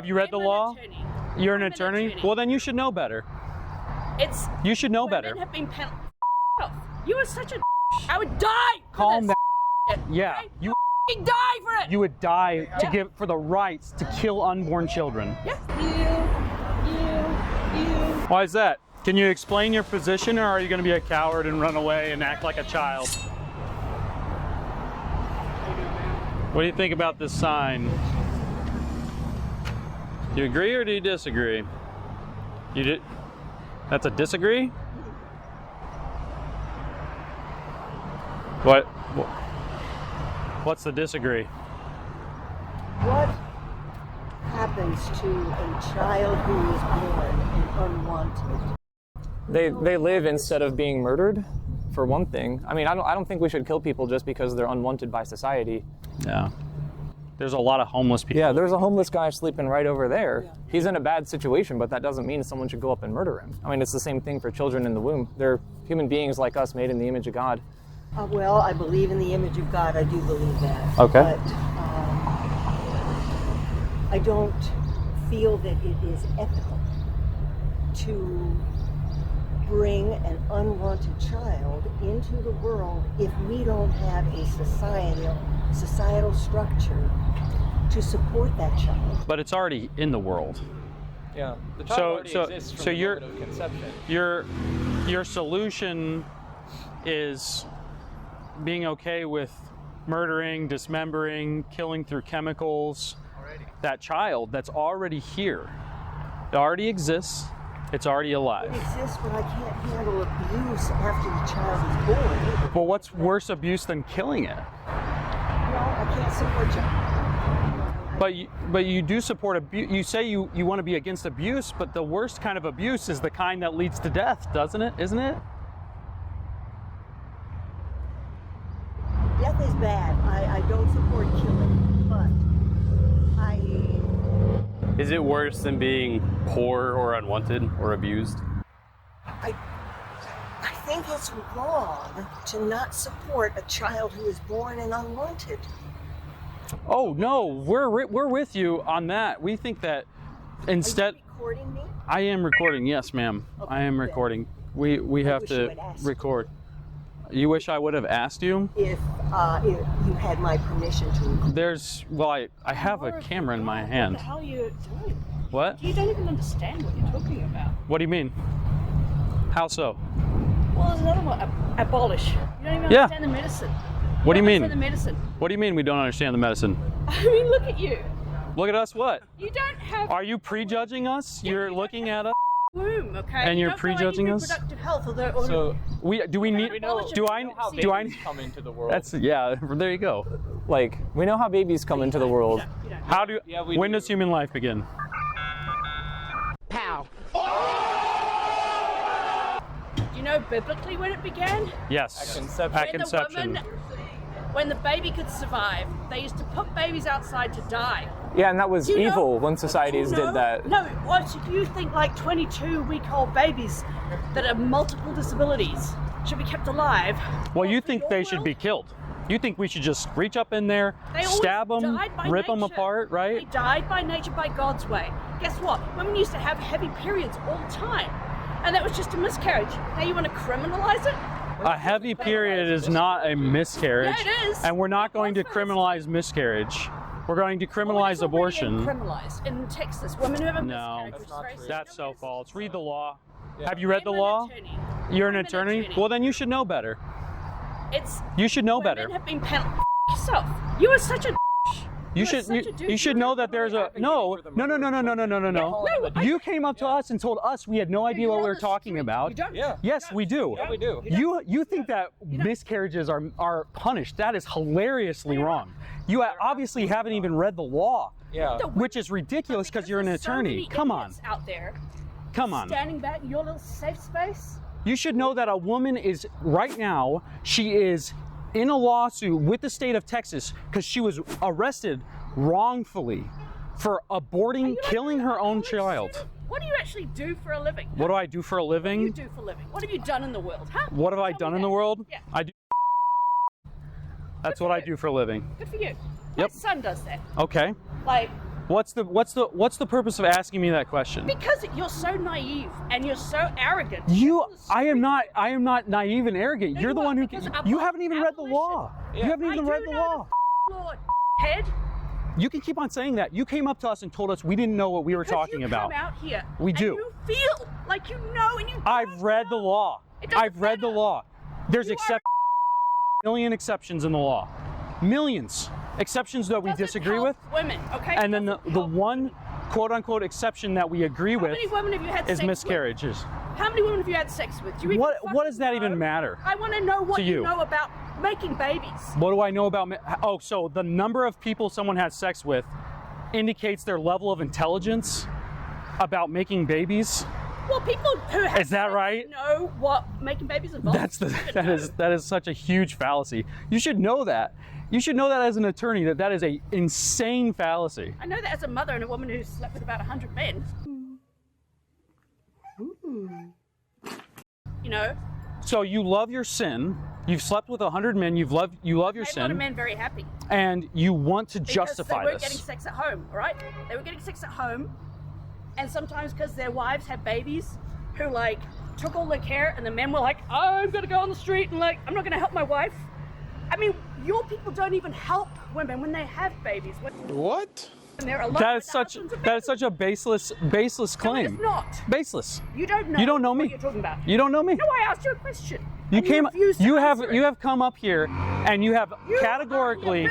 Have you read the law? You're an attorney? Well, then you should know better. You should know better. Women have been penalized. You are such a I would die for Calm this. down. Yeah. Okay? You die for it. You would die to give for the rights to kill unborn children. Yeah. Why is that? Can you explain your position, or are you going to be a coward and run away and act like a child? What do you think about this sign? Do you agree or do you disagree? You did? That's a disagree? What? What's the disagree? What happens to a child who is born and unwanted? They live instead of being murdered, for one thing. I mean, I don't think we should kill people just because they're unwanted by society. Yeah. There's a lot of homeless people. Yeah, there's a homeless guy sleeping right over there. Yeah. He's in a bad situation, but that doesn't mean someone should go up and murder him. I mean, it's the same thing for children in the womb. They're human beings like us, made in the image of God. Well, I believe in the image of God. I do believe that. Okay. But I don't feel that it is ethical to bring an unwanted child into the world if we don't have a societal structure to support that child. But it's already in the world. Yeah. The child already exists from the your moment of conception. your solution is being okay with murdering, dismembering, killing through chemicals that child that's already here. It already exists. It's already alive. It exists, but I can't handle abuse after the child is born. But what's worse abuse than killing it? No, I can't support you. But you do support abuse. You say you want to be against abuse, but the worst kind of abuse is the kind that leads to death, doesn't it? Isn't it? Death is bad. I don't support killing, but Is it worse than being poor or unwanted or abused? I think it's wrong to not support a child who is born and unwanted. Oh no, we're with you on that. We think that instead. Are you recording me? I am recording. Yes, ma'am. Okay, I am recording. We have to record. You wish I would have asked you? If you had my permission to record. I have a camera in my hand. What the hell are you doing? What? You don't even understand what you're talking about. What do you mean? How so? Well, there's another one. Abolish. You don't even Yeah. understand the medicine. What do you mean? The medicine. What do you mean we don't understand the medicine? I mean, look at you. Look at us. What? You don't have. Are you prejudging us? Yeah, You're you looking don't at us. Womb, okay? And you're You don't know prejudging any us? reproductive health, although. So Do we need? Do I? come into the world? That's yeah. There you go. Like, we know how babies come into the world. You don't. How do? Yeah, we when do. does human life begin? Pow. Do you know biblically when it began? Yes. At conception. At When conception. the woman, when the baby could survive, they used to put babies outside to die. Yeah, and that was Do you know- evil when societies Do you know- did that. No, what if you think like 22-week-old babies that have multiple disabilities should be kept alive? Well, you for think your they should be world? killed. You think we should just reach up in there, They always stab them, died by rip them nature. apart, They right? died by nature, by God's way. Guess what? Women used to have heavy periods all the time, and that was just a miscarriage. Now you want to criminalize it? A heavy period is not a miscarriage. Yeah, it is. And we're not It going to was. criminalize miscarriage. We're going to Well, criminalize it's already abortion. Criminalized in Texas. Women who have a No. miscarriage, which is very That's so serious. false. Read the law. Have you read the I'm an law? attorney. You're an I'm attorney? Well, then you should know better. It's You should know women better. have been penalized. Yourself. You are such a. You are should such a dude. you should know that there's a no. You came up to us and told us we had no idea what we were talking about. You don't. Yeah. Yes, we do. Yeah, we do. You think that miscarriages are punished? That is hilariously wrong. You obviously haven't even read the law. Yeah. Which is ridiculous because you're an there's so attorney. many Come on. idiots out there Come on. standing back in your little safe space. You should know that a woman is right now, she is in a lawsuit with the state of Texas because she was arrested wrongfully for aborting, killing her own child. What do you actually do for a living? What do I do for a What do you living? do for a living? What have you done in the world, huh? What have I Tell done me in the that. world? Yeah. I do. That's what I do for a living. Good for you. Yep. My son does that. Okay. Like, What's the purpose of asking me that question? Because you're so naive and you're so arrogant. I am not naive and arrogant. No, You're the you one are, who because you haven't even read the abolition. law. You haven't even read the law. Lord, head. You can keep on saying that. You came up to us and told us we didn't know what we were talking about. Come out here. We and do. You feel like you know, and you. I've read the law. I've read the law. There's million exceptions in the law. Millions. Exceptions that we disagree with. Women, okay? And then the one quote unquote exception that we agree with How many women have you had is sex miscarriages. With? How many women have you had sex with? Do you even What does that know? even matter? I want to know what to you know about making babies. What do I know about? Oh, so the number of people someone has sex with indicates their level of intelligence about making babies. Well, people who have Is that right? know what making babies involves. That is such a huge fallacy. You should know that. You should know that as an attorney that is a insane fallacy. I know that as a mother and a woman who's slept with about 100 men. You know. So you love your sin. You've slept with 100 men. You love your sin. A lot of men very happy. And you want to because justify they weren't this. getting sex at home, right? They were getting sex at home, and sometimes because their wives had babies who like took all their care, and the men were like, oh, I'm gonna go on the street and like I'm not gonna help my wife. I mean, your people don't even help women when they have babies. What? And they're alone That is with such a baseless claim. No, it's not. Baseless. You don't know. You don't know me. What you're talking about. You don't know me. No, I asked you a question. You have come up here and you have categorically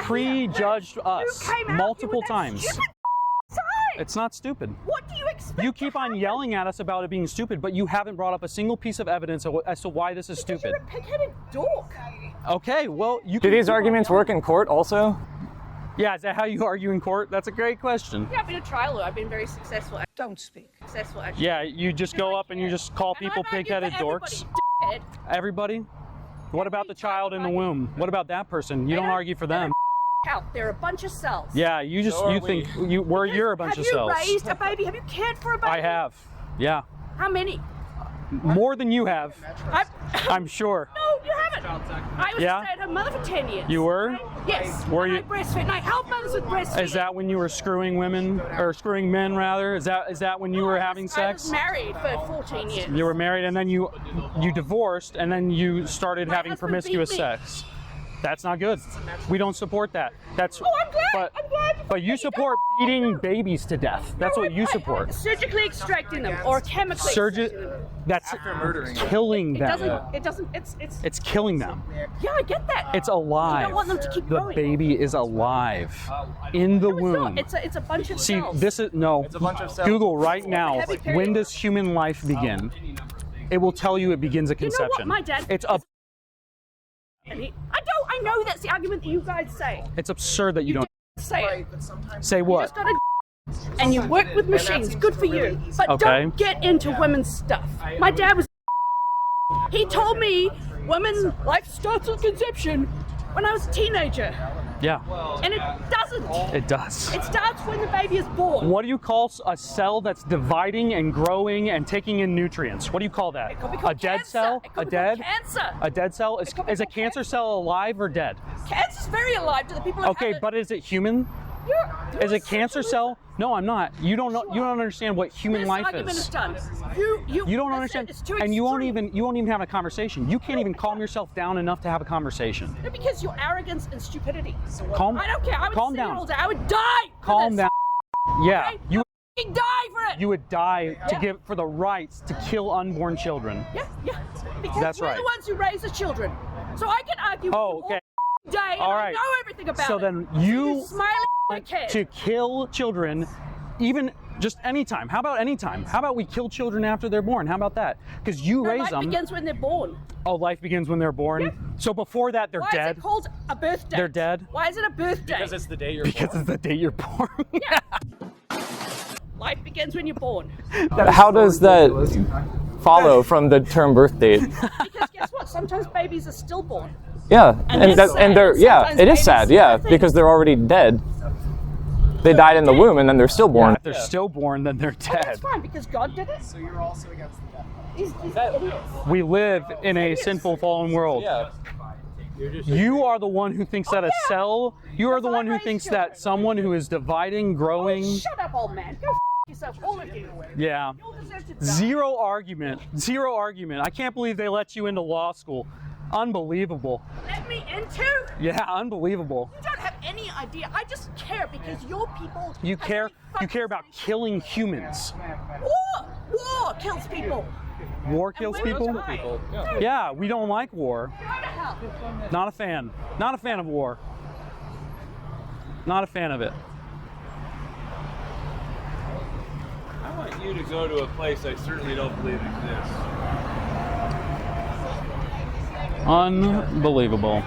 prejudged us multiple times. It's not stupid. What do you expect? You keep on yelling at us about it being stupid, but you haven't brought up a single piece of evidence as to why this is Because stupid. you're a pig-headed dork. Okay, well, you Do can these keep on arguments yelling. work in court also? Yeah, is that how you argue in court? That's a great question. Yeah, I've been a trial lawyer. I've been very successful. Don't speak. Successful, actually. Yeah, you just go up and you just call And people I've argued pig-headed for dorks. everybody, dickhead. Everybody? What about the child in the womb? What about that person? You don't argue for them. Out. They're a bunch of cells. Yeah, you're a bunch of cells. Have you raised a baby? Have you cared for a baby? I have. Yeah. How many? More than you have. I'm sure. No, you haven't. I was Yeah? a stay-at-home mother for 10 years. You were? Yes. Were and you- I breastfed. And I help mothers with breastfeeding. Is that when you were screwing women or screwing men rather? Is that when you were having I sex? was married for 14 years. You were married and then you divorced and then you started My having husband promiscuous beat me. sex. That's not good. We don't support that. That's Oh, I'm glad. I'm glad. But you support beating babies to death. That's what you support. Surgically extracting them or chemically extracting them. That's killing It them. doesn't, It's killing them. yeah, I get that. It's alive. You don't want them to keep The growing. baby is alive in the No, it's womb. not. It's a bunch of See, cells. this is no. It's a bunch of cells. Google right now. Heavy period. When does human life begin? It will tell you it begins at You know what? conception. My dad- It's up. I know that's the argument that you guys say. It's absurd that you don't Say it. say You what. just got a and you work with machines. Good for you. But Okay. don't get into women's stuff. My dad was. He told me women's life starts at conception when I was a teenager, Yeah, and it doesn't. it does. It starts when the baby is born. What do you call a cell that's dividing and growing and taking in nutrients? What do you call that? It could be A called dead cancer. cell? It could A be called dead? cancer. A dead cell? It could be Is a called cancer cancer. cell alive or dead? Cancer's very alive to the people who Okay, have but is it human? You're Is a such cancer loser. cell? No, I'm not. You don't know. You don't understand what human This life argument is. is done. You You don't that's understand, it. It's too and you won't extreme. even have a conversation. You can't even calm yourself down enough to have a conversation. No, because your arrogance and stupidity. Calm. I don't care. I would calm sit here down. all day. I would die. for Calm this. down. Yeah, Okay? you Fucking die for it. would die to give for the rights to kill unborn children. Yeah. Because That's we're right. the ones who raise the children. So I can argue Oh, with you okay. all day. And All I right. know everything about So it. then you smiling kid. to kill children, even just anytime. How about anytime? How about we kill children after they're born? How about that? Because you No, raise life them. begins when they're born. Oh, life begins when they're born. Yeah. So before that, they're Why dead. is it called a birthday? They're dead? Why is it a birthday? Because it's the day you're Because it's the day you're born. Life begins when you're born. How does that follow from the term birth date? Because guess what? Sometimes babies are stillborn. Yeah, And and that's they're sad. yeah, Sometimes it is babies sad. see Yeah, nothing. because they're already dead. They died in the womb and then they're stillborn. If they're stillborn, then they're That's dead. fine because God did it. So you're also against the death penalty? He's idiots. We live in a sinful, fallen world. Yeah. You are the one who thinks that a cell. You are the one who thinks that someone who is dividing, growing. Oh, shut up, old man. Go yourself, all of you. Yeah. You all deserve to die. Zero argument. Zero argument. I can't believe they let you into law school. Unbelievable. Let me into? Yeah, unbelievable. You don't have any idea. I just care because your people. You have care. very You care about fucking killing humans. War kills people. War kills And women people. die. Yeah, we don't like war. Go to hell. Not a fan. Not a fan of war. Not a fan of it. I want you to go to a place I certainly don't believe exists. Unbelievable.